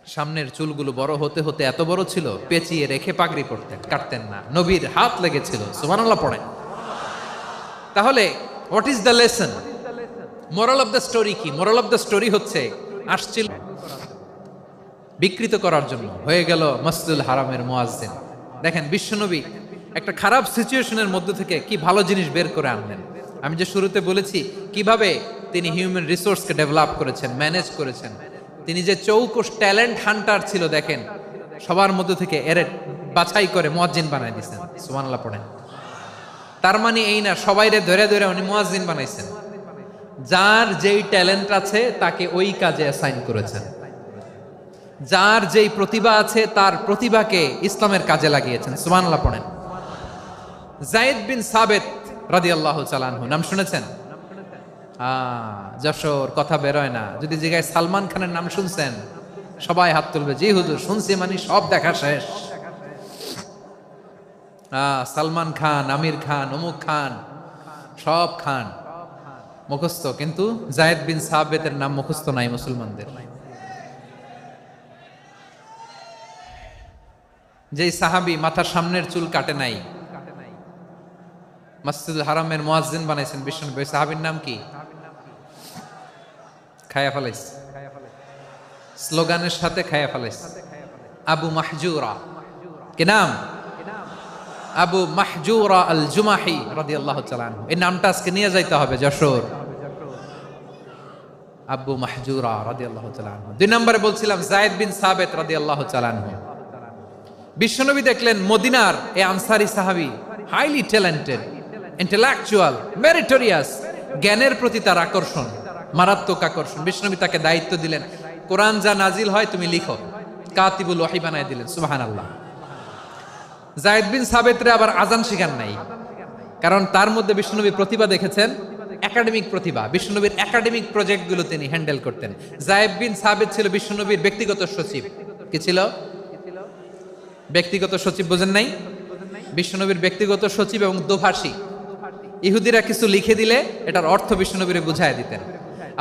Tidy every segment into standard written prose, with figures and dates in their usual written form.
সামনের চুলগুলো বড় হতে হতে এত বড় ছিল, পেঁচিয়ে রেখে পাগড়ি পরতেন, কাটতেন না। নবীর হাত লেগেছিল। সুবহানাল্লাহ পড়েন। তাহলে what is the lesson? Moral of the story কি? মোরাল অফ দ্য স্টোরি হচ্ছে, আসছিল বিকৃত করার জন্য, হয়ে গেল মসজিদুল হারামের মুয়াজ্জিন। দেখেন বিশ্বনবী একটা খারাপ সিচুয়েশনের মধ্যে থেকে কি ভালো জিনিস বের করে আনলেন। আমি যে শুরুতে বলেছি কিভাবে তিনি হিউম্যান রিসোর্সকে ডেভেলপ করেছেন, ম্যানেজ করেছেন। তিনি যে চৌকস ট্যালেন্ট হান্টার ছিল, দেখেন সবার মধ্যে থেকে এরে বাছাই করে মুয়াজ্জিন বানাই দিয়েছেন। সুবহানাল্লাহ পড়েন। তার মানে এই না সবাইরে ধরে ধরে উনি মুয়াজ্জিন বানাইছেন। যার যেই ট্যালেন্ট আছে তাকে ওই কাজে অ্যাসাইন করেছেন। যার যেই প্রতিভা আছে তার প্রতিভাকে ইসলামের কাজে লাগিয়েছেন। সুবহানাল্লাহ পড়েন। যায়েদ বিন সাবিত রাদিয়াল্লাহু তাআলা আনহু নাম শুনেছেন? যশোর কথা বেরোয় না। যদি জিগায় সালমান খানের নাম শুনছেন, সবাই হাত তুলবে, জি হুজুর শুনছি, মানে সব দেখা শেষ। সালমান খান, আমির খান, অমুক খান, সব খান মুখস্থ, কিন্তু যায়েদ বিন সাবিতের নাম মুখস্থ নাই মুসলমানদের। যেই সাহাবী মাথার সামনের চুল কাটে নাই, মসজিদুল হারামের মুয়াজ্জিন বানাইছেন বিশ্বনবী, সাহাবীর নাম কি? খায়া ফেলাইস, স্লোগানের সাথে খায়া ফেলাইস। আবু মাহজুরা। কি নাম? আবু মাহজুরা আল জুমাহি রাদিয়াল্লাহু তাআলা আনহু। এই নামটা আজকে নিয়ে যাইতে হবে যশোর। আবু মাহজুরা রাদিয়াল্লাহু তাআলা আনহু। দুই নম্বরে বলছিলাম যায়েদ বিন সাবিত রাদিয়াল্লাহু তাআলা আনহু। বিশ্বনবী দেখলেন মদিনার এই আনসারী সাহাবী হাইলি ট্যালেন্টেড, ইন্টেলেকচুয়াল, মেরিটোরিয়াস, জ্ঞানের প্রতি তার আকর্ষণ, মারাত্মক আকর্ষণ। বিশ্বনবী তাকে দায়িত্ব দিলেন, কোরআন যা নাজিল হয় তুমি লিখো, কাতিবুল ওয়াহি বানায় দিলেন। সুবহানাল্লাহ। যায়েদ বিন সাবিতরে আবার আজান শিখান নাই, কারণ তার মধ্যে বিশ্বনবী প্রতিভা দেখেছেন, একাডেমিক প্রতিভা। বিশ্বনবীর একাডেমিক প্রজেক্টগুলো তিনি হ্যান্ডেল করতেন। যায়েদ বিন সাবিত ছিল বিশ্বনবীর ব্যক্তিগত সচিব। কি ছিল? ব্যক্তিগত সচিব। বোঝেন নাই? বিশ্বনবীর ব্যক্তিগত সচিব এবং দোভাষী। ইহুদিরা কিছু লিখে দিলে এটার অর্থ বিশ্বনবীরে বুঝায় দিতেন।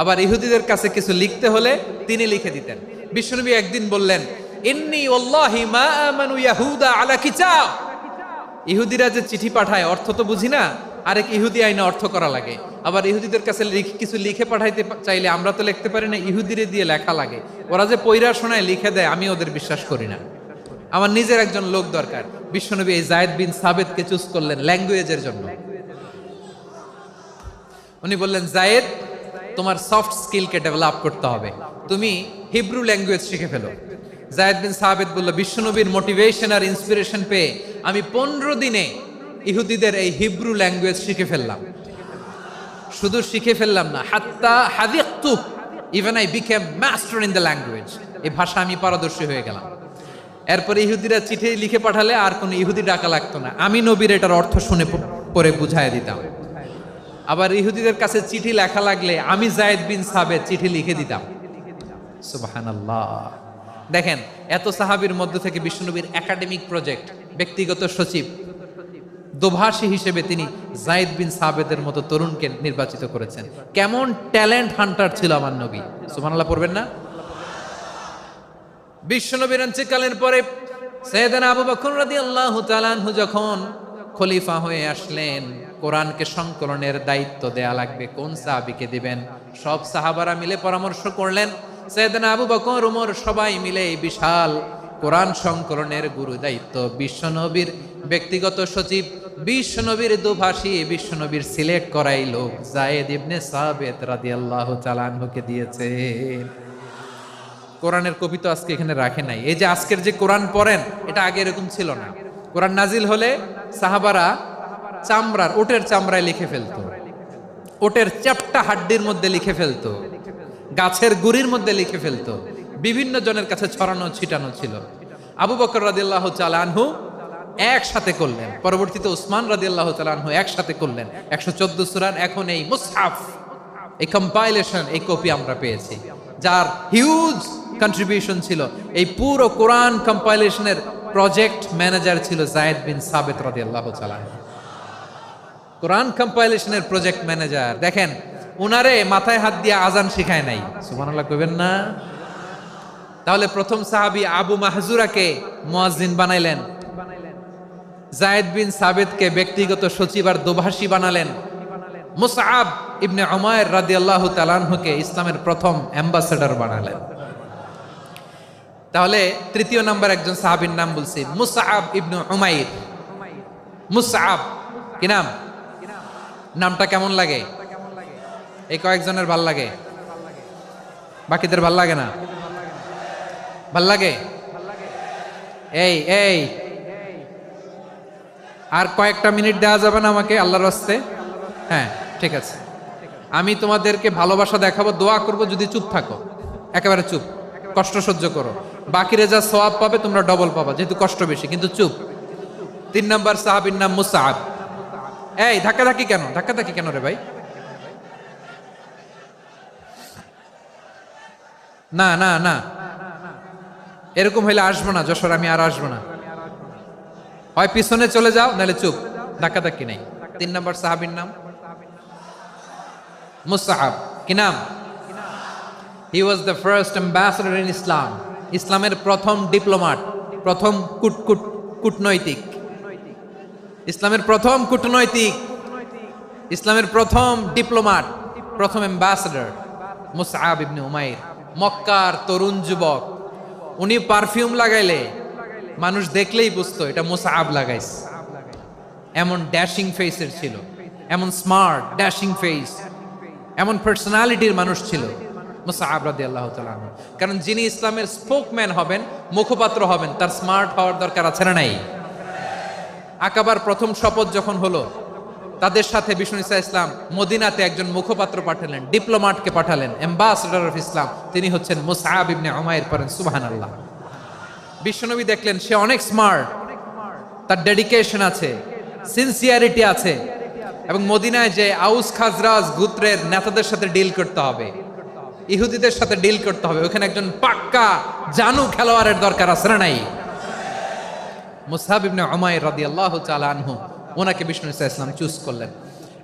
আবার ইহুদিদের কাছে কিছু লিখতে হলে তিনি লিখে দিতেন। বিশ্বনবী একদিন বললেন, ইন্নী ওয়াল্লাহি মা আমানু ইয়াহুদা আলা কিতাব। ইহুদিরা যে চিঠি পাঠায় অর্থ তো বুঝি না, আরেক ইহুদি আইনে অর্থ করা লাগে। আবার ইহুদিদের কাছে কিছু লিখে পাঠাইতে চাইলে আমরা তো লিখতে পারি না, ইহুদিরে দিয়ে লেখা লাগে। ওরা যে পয়রা শোনায় লিখে দেয়, আমি ওদের বিশ্বাস করি না। আমার নিজের একজন লোক দরকার। বিশ্বনবী এই যায়েদ বিন সাবিতকে চুজ করলেন ল্যাঙ্গুয়েজের জন্য। উনি বললেন, যায়েদ তোমার সফট স্কিলকে ডেভেলপ করতে হবে, তুমি হিব্রু ল্যাঙ্গুয়েজ শিখে ফেলো। যায়েদ বিন সাবিত বলল, বিশ্বনবীর মোটিভেশন আর ইন্সপিরেশন পেয়ে আমি 15 দিনে ইহুদিদের এই হিব্রু ল্যাঙ্গুয়েজ শিখে ফেললাম। শুধু শিখে ফেললাম না, হাত্তা হাদিকতু, even I became master in the language. এই ভাষা আমি পারদর্শী হয়ে গেলাম। এরপরে ইহুদিরা চিঠি লিখে পাঠালে আর কোনো ইহুদি ডাকা লাগতো না, আমি নবীর এটার অর্থ শুনে পরে বুঝায় দিতাম। আবার ইহুদিদের কাছে চিঠি লেখা লাগলে আমি যায়েদ বিন সাবিত চিঠি লিখে দিতাম। সুবহানাল্লাহ। দেখেন এত সাহাবীর মধ্য থেকে বিশ্বনবীর একাডেমিক প্রজেক্ট, ব্যক্তিগত সচিব, দোভাষী হিসেবে তিনি যায়েদ বিন সাবিতের মতো তরুণকে নির্বাচিত করেছেন। কেমন ট্যালেন্ট হান্টার ছিল আমার নবী। সুবহানাল্লাহ পড়বেন না? বিশ্বনবীর ইন্তেকালের পরে সাইয়েদনা আবু বকর রাদিয়াল্লাহু তাআলা আনহু যখন খলিফা হয়ে আসলেন, কোরআনকে সংকলনের দায়িত্ব দেয়া লাগবে, কোন সাহাবীকে দিবেন? সব সাহাবারা মিলে পরামর্শ করলেন। সাইয়েদনা আবু বকর, ওমর সবাই মিলে এই বিশাল কোরআন সংকলনের গুরু দায়িত্ব বিশ্বনবীর ব্যক্তিগত সচিব, বিশ্বনবীর দোভাষী, বিশ্বনবীর সিলেক্ট করাই লোক যায়েদ ইবনে সাবিত রাদিয়াল্লাহু তাআলা আনহুকে দিয়েছে। কোরআনের কপি তো আজকে এখানে রাখে নাই। এই যে আজকের যে কোরআন পড়েন, এটা আগে এরকম ছিল না। কোরআন নাজিল হলে সাহাবারা চামড়ার, ওটের চামড়ায় লিখে ফেলতো, ওটের চ্যাপ্টা হাড্ডির মধ্যে লিখে ফেলতো, গাছের গুড়ির মধ্যে লিখে ফেলতো। বিভিন্ন জনের কাছে ছড়ানো ছিটানো ছিল। আবু বকর রাদিয়াল্লাহু তাআলা আনহু একসাথে করলেন, পরবর্তীতে উসমান রাদিয়াল্লাহু তাআলা আনহু একসাথে করলেন 114 সূরার। এখন এই মুসহাফ, এই কম্পাইলেশন, এই কপি আমরা পেয়েছি, যার হিউজ কন্ট্রিবিউশন ছিল। এই পুরো কোরআন কম্পাইলেশনের প্রজেক্ট ম্যানেজার ছিল যায়েদ বিন সাবিত রাদিয়াল্লাহু তাআলা। কোরআন কম্পাইলেশনের প্রজেক্ট ম্যানেজার। দেখেন উনারে মাথায় হাত দিয়ে আজান শিখায় নাই। সুবহানাল্লাহ কইবেন না? তাহলে প্রথম সাহাবী আবু মাহজুরাকে মুয়াজ্জিন বানাইলেন, যায়েদ বিন সাবিতকে ব্যক্তিগত সচিব আর দোভাষী বানালেন, মুসআব ইবনে উমাইর রাদিয়াল্লাহু তাআলা আনহুকে ইসলামের প্রথম অ্যাম্বাসেডর বানালেন। তাহলে তৃতীয় নাম্বার একজন সাহাবীর নাম বলছি, মুসআব ইবনে উমাইর। মুসআব কি নাম? নামটা কেমন লাগে? এই কয়েকজনের ভাল লাগে, বাকিদের ভাল লাগে না? ভাল লাগে? এই এই আর কয়েকটা মিনিট দেওয়া যাবে না আমাকে আল্লাহর রাস্তে? হ্যাঁ ঠিক আছে, আমি তোমাদেরকে ভালোবাসা দেখাবো, দোয়া করব, যদি চুপ থাকো, একেবারে চুপ, কষ্ট সহ্য করো, বাকিরে যা সওয়াব পাবে তোমরা ডবল পাবা, যেহেতু কষ্ট বেশি, কিন্তু চুপ। 3 নাম্বার সাহাবীর নাম মুসআব। এই ধাক্কাধাক্কি কেন? ধাক্কাধাক্কি কেন রে ভাই? না না না, এরকম হইলে আসবো না যশোর, আমি আর আসবো না। হয় পিছনে চলে যাও, নাহলে চুপ, ধাক্কাধাক্কি নেই। 3 নাম্বার সাহাবীর নাম মুসআব। কি নাম? He was the first ambassador in Islam. ইসলামের প্রথম ডিপ্লোম্যাট, প্রথম কূটনৈতিক, ইসলামের প্রথম কূটনৈতিক, ইসলামের প্রথম ডিপ্লোম্যাট, প্রথম অ্যাম্বাসেডর মুসআব ইবনে উমাইর। মক্কার তরুণ যুবক, উনি পারফিউম লাগাইলে মানুষ দেখলেই বুঝতো এটা মুসআব লাগাইছে। এমন ড্যাশিং ফেসের ছিল, এমন স্মার্ট ড্যাশিং ফেস, এমন পার্সোনালিটির মানুষ ছিল মুসআব রাদিয়াল্লাহু তাআলা আনহু। কারণ যিনি ইসলামের স্পোকম্যান হবেন, মুখপাত্র হবেন, তার স্মার্ট হওয়ার দরকার আছে না নাই? আকাবার প্রথম শপথ যখন হলো, তাদের সাথে বিষ্ণু ঈসা ইসলাম মদিনাতে একজন মুখপাত্র পাঠালেন, ডিপ্লোম্যাটকে পাঠালেন, অ্যাম্বাসেডর অফ ইসলাম, তিনি হচ্ছেন মুসআব ইবনে উমাইর। পড়েন সুবহানাল্লাহ। বিশ্বনবী দেখলেন সে অনেক স্মার্ট, তার ডেডিকেশন আছে, সিনসিয়ারিটি আছে, এবং মদিনায় যে আউস খাজরাজ গোত্রের নেতাদের সাথে ডিল করতে হবে, ইহুদিদের সাথে ডিল করতে হবে, ওখানে একজন পাক্কা জানু খেলোয়াড়ের দরকার আছে না নাই? মুসআব ইবনে উমাইর রাদিয়াল্লাহু তাআলা আনহু, ওনাকে বিষ্ণু ঈসা ইসলাম চুজ করলেন।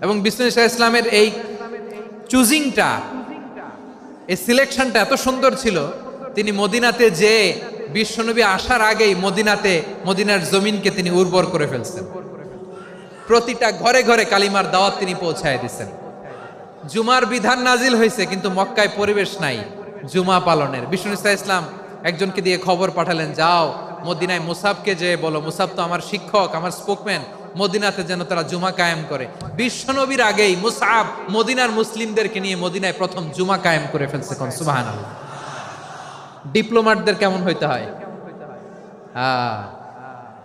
এবং বিষ্ণু ঈসা ইসলামের এই চুজিংটা, এই সিলেকশনটা এত সুন্দর ছিল, তিনি মদিনাতে যে বিশ্বনবী আসার আগেই মদিনার জমিনকে তিনি উর্বর করে ফেলছেন। প্রতিটা ঘরে ঘরে কালিমার দাওয়াত তিনি পৌঁছায় দিচ্ছেন। জুমার বিধান নাজিল হয়েছে, কিন্তু মক্কায় পরিবেশ নাই জুমা পালনের। বিষ্ণু ঈসা ইসলাম একজনকে দিয়ে খবর পাঠালেন, যাও মদিনায় মুসাবকে যে বলো, মুসাব তো আমার শিক্ষক, আমার স্পোকম্যান, মদিনাতে যেন তারা জুমা কায়েম করে। বিশ্বনবীর আগেই মুসআব মদিনার মুসলিমদেরকে নিয়ে মদিনায় প্রথম জুমা কায়েম করে ফেলছে। কোন সুবহানাল্লাহ। ডিপ্লোম্যাটদের কেমন হইতে হয়,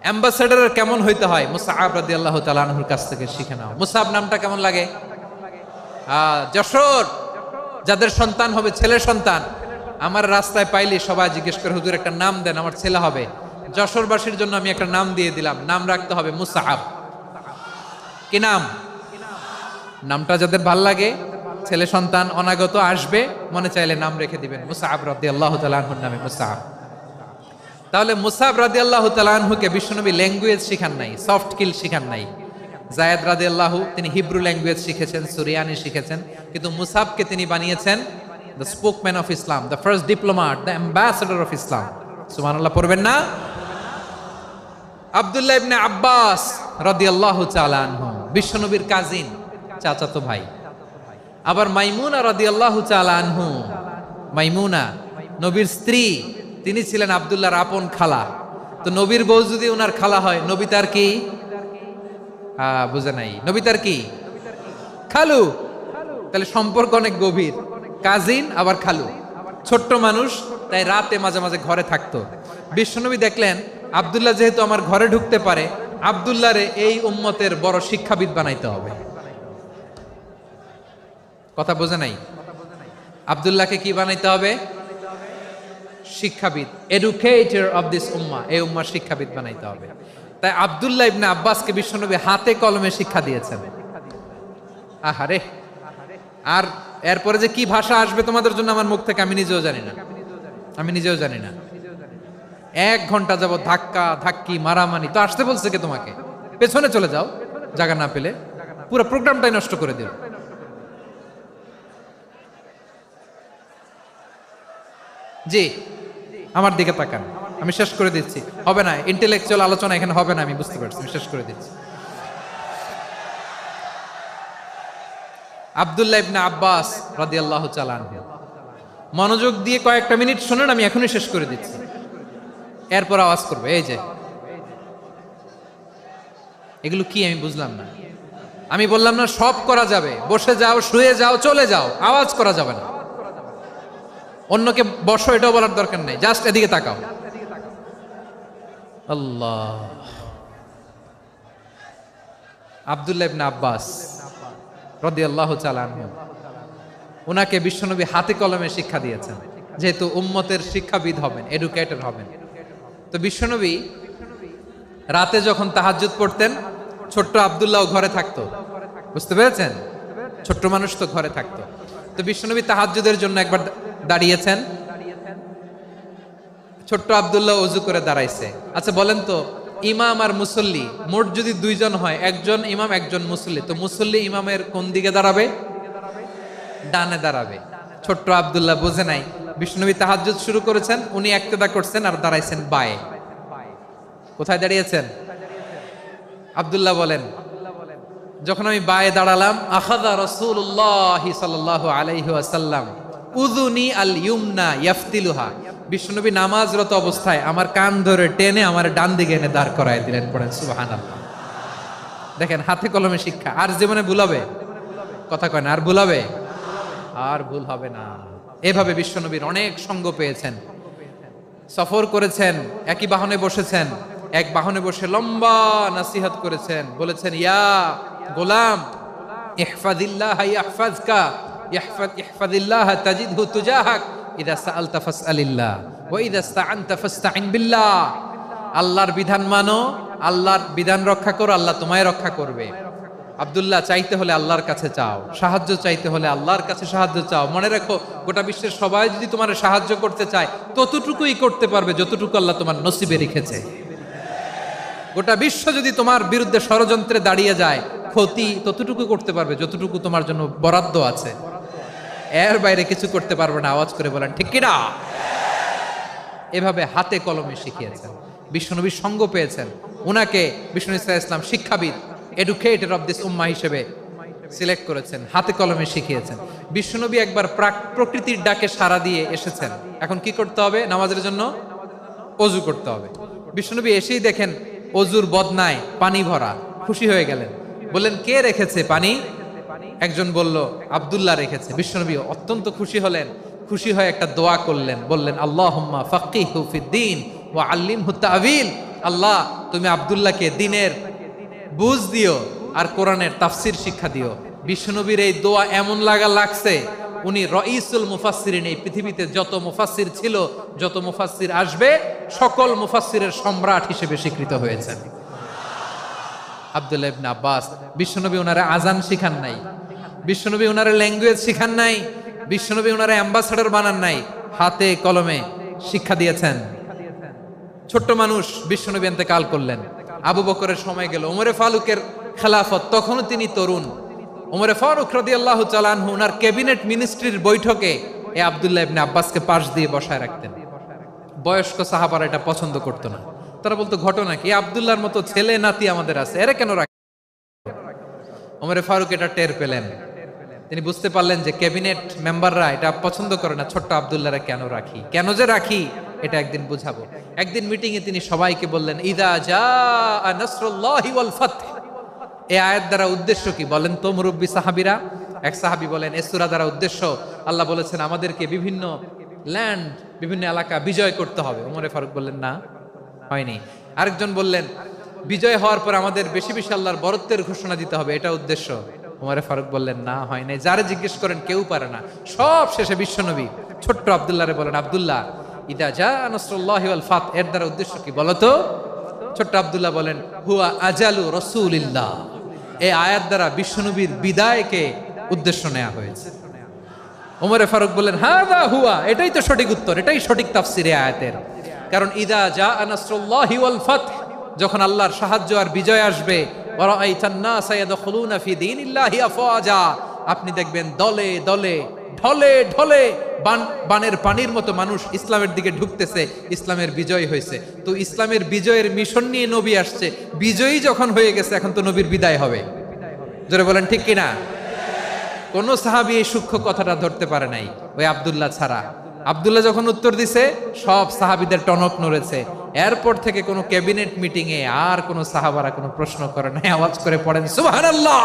অ্যাম্বাসেডারের কেমন হইতে হয়, মুসআব রাদিয়াল্লাহু তাআলা আনহুর কাছ থেকে শিখে নাও। মুসআব নামটা কেমন লাগে? যশোর যাদের সন্তান হবে, ছেলে সন্তান, আমার রাস্তায় পাইলে সবাই জিজ্ঞেস করে, হুজুর একটা নাম দেন, আমার ছেলে হবে। যশোরবাসীর জন্য আমি একটা নাম দিয়ে দিলাম, নাম রাখতে হবে মুসআব। কি নাম? নামটা যাদের ভাল লাগে, ছেলে সন্তান অনাগত আসবে, মনে চাইলে নাম রেখে দিবেন মুসআব রাদিয়াল্লাহু তাআলা আনহুর নামে মুসআব। তাহলে মুসআব রাদিয়াল্লাহু তাআলা আনহুকে বিশ্বনবী ল্যাঙ্গুয়েজ শিখান নাই, সফট স্কিল শিখান নাই। যায়েদ রাদিয়াল্লাহু তিনি হিব্রু ল্যাঙ্গুয়েজ শিখেছেন, সুরিয়ানি শিখেছেন, কিন্তু মুসআবকে তিনি বানিয়েছেন the spokesman of Islam, the first diplomat, the ambassador of Islam. সুবহানাল্লাহ পড়বেন না? আব্দুল্লাহ ইবনে আব্বাস রাদিয়াল্লাহু তাআলা আনহু বিশ্বনবীর কাজিন, চাচাতো ভাই। আবার মাইমুনা রাদিয়াল্লাহু তাআলা আনহু, মাইমুনা নবীর স্ত্রী, তিনি ছিলেন আব্দুল্লাহর আপন খালা। তো নবীর বউ যদি ওনার খালা হয়, নবী তার কি? বুঝে নাই, নবী তার কি? খালু। তাহলে সম্পর্ক অনেক গভীর, কাজিন আবার খালু, ছোট্ট মানুষ, তাই রাতে মাঝে মাঝে ঘরে থাকতো। বিশ্বনবী দেখলেন আব্দুল্লাহ যেহেতু আমার ঘরে ঢুকতে পারে, আব্দুল্লাহরে এই উম্মতের বড় শিক্ষাবিদ বানাইতে হবে। কথা বোঝে নাই? আব্দুল্লাহকে কি বানাইতে হবে? শিক্ষাবিদ, এডুকেটর অফ দিস উম্মাহ, এই উম্মার শিক্ষাবিদ বানাইতে হবে। তাই আব্দুল্লাহ ইবনে আব্বাসকে বিশ্বনবী হাতে কলমে শিক্ষা দিয়েছেন। আহারে, আর এরপরে যে কি ভাষা আসবে তোমাদের জন্য আমার মুখ থেকে আমি নিজেও জানি না, আমি নিজেও জানি না। 1 ঘন্টা যাবত ধাক্কা ধাক্কি মারামারি, তো আসতে বলছে কে তোমাকে? পেছনে চলে যাও, জায়গা না পেলে। পুরো প্রোগ্রামটাই নষ্ট করে দিল। জি, আমার দিকে তাকান, আমি শেষ করে দিচ্ছি। হবে না, ইন্টেলেকচুয়াল আলোচনা এখানে হবে না, আমি বুঝতে পারছি, আমি শেষ করে দিচ্ছি। আব্দুল্লাহ ইবনে আব্বাস রাদিয়াল্লাহু তাআলা আনহু, মনোযোগ দিয়ে কয়েকটা মিনিট শুনুন, আমি এখনই শেষ করে দিচ্ছি, এরপর আওয়াজ করবে। এই যে এগুলো কি আমি বুঝলাম না। আমি বললাম না সব করা যাবে, বসে যাও, শুয়ে যাও, চলে যাও, আওয়াজ করা যাবে না। অন্যকে বসো এটাও বলার দরকার নেই, জাস্ট এদিকে তাকাও। আল্লাহ। আব্দুল্লাহ ইবনে আব্বাস রাদিয়াল্লাহু তাআলা আনহু, ওনাকে বিশ্বনবী হাতে কলমে শিক্ষা দিয়েছেন, যেহেতু উম্মতের শিক্ষাবিদ হবেন, এডুকেটর হবেন। তো বিশ্বনবী রাতে যখন তাহাজ্জুদ পড়তেন, ছোট্ট আব্দুল্লাহ ঘরে থাকতো, বুঝতে পেরেছেন? ছোট্ট মানুষ তো ঘরে থাকতো। তো বিশ্বনবী তাহাজ্জুদের জন্য একবার দাঁড়িয়েছেন, ছোট্ট আব্দুল্লাহ ওযু করে দাঁড়াইছে। আচ্ছা বলেন তো, ইমাম আর মুসল্লি মোট যদি দুইজন হয়, একজন ইমাম একজন মুসল্লি, তো মুসল্লি ইমামের কোন দিকে দাঁড়াবে? ডানে দাঁড়াবে। ছোট্ট আব্দুল্লাহ বোঝে নাই, বিশ্বনবী তাহাজ্জুদ শুরু করেছেন, উনি একতেদা করছেন আর দাঁড়াইছেন বায়ে। কোথায় দাঁড়িয়েছেন? আব্দুল্লাহ বলেন, যখন আমি বায়ে দাঁড়ালাম, আখাযা রাসূলুল্লাহ সাল্লাল্লাহু আলাইহি ওয়াসাল্লাম উযুনি আল ইউমনা ইয়াফতিলুহা, বিশ্বনবী নামাজরত অবস্থায় আমার কান ধরে টেনে আমার ডান দিকে এনে দাঁড় করায় দিলেন। পড়েন সুবহানাল্লাহ। দেখেন হাতে কলমে শিক্ষা। আর জীবনে ভুল হবে? কথা কয় না, আর ভুল হবে? আর ভুল হবে না। এভাবে বিশ্বনবীর অনেক সঙ্গ পেয়েছেন, সফর করেছেন, একই বাহনে বসেছেন, এক বাহনে বসে লম্বা নসিহত করেছেন, বলেছেন ইয়া গোলাম ইহফাজিল্লাহ ইয়াহফাজকা ইহফাজিল্লাহ তাজিদহু তুজাহাক ইযা সাআলতা ফাসআলিল্লাহ ওয়া ইযা ইসতাআনতা ফাসতাইন বিল্লাহ। আল্লাহর বিধান মানো, আল্লাহর বিধান রক্ষা করো, আল্লাহ তোমায় রক্ষা করবে। আব্দুল্লাহ, চাইতে হলে আল্লাহর কাছে চাও, সাহায্য চাইতে হলে আল্লাহর কাছে সাহায্য চাও। মনে রাখো, গোটা বিশ্বের সবাই যদি তোমার সাহায্য করতে চায়, ততটুকুই করতে পারবে যতটুকু আল্লাহ তোমার নসিবে রেখেছে। গোটা বিশ্ব যদি তোমার বিরুদ্ধে ষড়যন্ত্রে দাঁড়িয়ে যায়, ক্ষতি ততটুকু করতে পারবে যতটুকু তোমার জন্য বরাদ্দ আছে, এর বাইরে কিছু করতে পারবে না। আওয়াজ করে বলেন ঠিক কিনা? এভাবে হাতে কলমে শিখিয়েছেন, বিশ্বনবীর সঙ্গ পেয়েছেন। উনাকে বিষ্ণু ইসলাম শিক্ষাবিদ, এডুকেটর অফ দিস উম্মাহ হিসেবে সিলেক্ট করেছেন, হাতে কলমে শিখিয়েছেন। বিশ্বনবী একবার প্রকৃতির ডাকে সাড়া দিয়ে এসেছেন। এখন কি করতে হবে? নামাজের জন্য ওযু করতে হবে। বিশ্বনবী এসেই দেখেন ওযুর বদনায় পানি ভরা, খুশি হয়ে গেলেন, বললেন কে রেখেছে পানি? একজন বলল আব্দুল্লাহ রেখেছে। বিশ্বনবী অত্যন্ত খুশি হলেন, খুশি হয়ে একটা দোয়া করলেন, বললেন আল্লাহুম্মা ফাক্কিহু ফিদ্দীন ওয়া আল্লিমহু তা'ওয়ীল। আল্লাহ, তুমি আব্দুল্লাহকে দ্বীনের বুঝ দিও আর কোরআনের তাফসির শিক্ষা দিও। বিশ্বনবীর এই দোয়া এমন লাগছে, উনি রাইসুল মুফাসসিরিন, এই পৃথিবীতে যত মুফাসসির ছিল, যত মুফাসসির আসবে, সকল মুফাসসিরের সম্রাট হিসেবে স্বীকৃত হয়েছেন আব্দুল্লাহ ইবনে আব্বাস। বিশ্বনবী ওনারে আজান শিখান নাই, বিশ্বনবী ওনারে ল্যাঙ্গুয়েজ শিখান নাই, বিশ্বনবী ওনারে অ্যাম্বাসাডর বানান নাই, হাতে কলমে শিক্ষা দিয়েছেন। ছোট্ট মানুষ, বিশ্বনবী ইন্তেকাল করলেন, আবু বকরের সময় গেল, ওমরে ফারুকের খেলাফত, তখনও তিনি তরুণ। ওমরে ফারুক রাদিয়াল্লাহু তাআলা আনহু ওনার ক্যাবিনেট মিনিস্ট্রির বৈঠকে এই আব্দুল্লাহ ইবনে আব্বাসকে পাশ দিয়ে বসায় রাখতেন। বয়স্ক সাহাবারা এটা পছন্দ করতো না, তারা বলতো ঘটনা কি, আব্দুল্লাহর মতো ছেলে নাতি আমাদের আছে, এরা কেন রাখে? ওমরে ফারুক এটা টের পেলেন, তিনি বুঝতে পারলেন যে ক্যাবিনেট মেম্বাররা এটা পছন্দ করে না, ছোট্ট আব্দুল্লাহরা কেন রাখি, কেন যে রাখি এটা একদিন বুঝাবো। একদিন মিটিং এ তিনি সবাইকে বললেন ইযা জাআ নাসরুল্লাহি ওয়াল ফাতহ। এই আয়াত দ্বারা উদ্দেশ্য কি বলেন তো মুরব্বী সাহাবীরা? এক সাহাবী বলেন এই সূরা দ্বারা উদ্দেশ্য, আল্লাহ বলেছেন আমাদেরকে বিভিন্ন ল্যান্ড, বিভিন্ন এলাকা বিজয় করতে হবে। ওমরে ফারুক বললেন না, হয়নি। আরেকজন বললেন বিজয় হওয়ার পর আমাদের বেশি বেশি আল্লাহর বরত্বের ঘোষণা দিতে হবে, এটা উদ্দেশ্য। ওমরে ফারুক বললেন না, হয় নাই। যারে জিজ্ঞেস করেন কেউ পারে না। সব শেষে বিশ্বনবী ছোট্ট আব্দুল্লাহরে বলেন আব্দুল্লাহ ইদা জাআ নাসরুল্লাহি ওয়াল ফাত, এর দ্বারা উদ্দেশ্য কি বলো তো? ছোট্ট আব্দুল্লাহ বলেন হুয়া আজালু রাসূলিল্লাহ। এই আয়াত দ্বারা বিশ্বনবীর বিদায়কে উদ্দেশ্য নেওয়া হয়েছে। ওমরে ফারুক বললেন হাযা হুয়া, এটাই তো সঠিক উত্তর, এটাই সঠিক তাফসীর এই আয়াতের। কারণ ইদা জাআ নাসরুল্লাহি ওয়াল ফাত, যখন আল্লাহর সাহায্য আর বিজয় আসবে, ওয়া রাআইতান নাসা ইয়াদখুলুনা ফি দীনিল্লাহি আফওয়াজা, আপনি দেখবেন দলে দলে ঢলে ঢলে বানের পানির মতো মানুষ ইসলামের দিকে ঢুকতেছে, ইসলামের বিজয় হয়েছে। তো ইসলামের বিজয়ের মিশন নিয়ে নবী আসছে, বিজয়ী যখন হয়ে গেছে এখন তো নবীর বিদায় হবে। জোরে বলেন ঠিক কিনা? কোন সাহাবী এই সূক্ষ্ম কথাটা ধরতে পারে নাই, ওই আব্দুল্লাহ ছাড়া। আব্দুল্লাহ যখন উত্তর দিছে সব সাহাবীদের টনক নড়েছে। এরপর থেকে কোনো ক্যাবিনেট মিটিং এ আর কোনো সাহাবারা কোনো প্রশ্ন করে নাই। আওয়াজ করে পড়েন সুবহানাল্লাহ।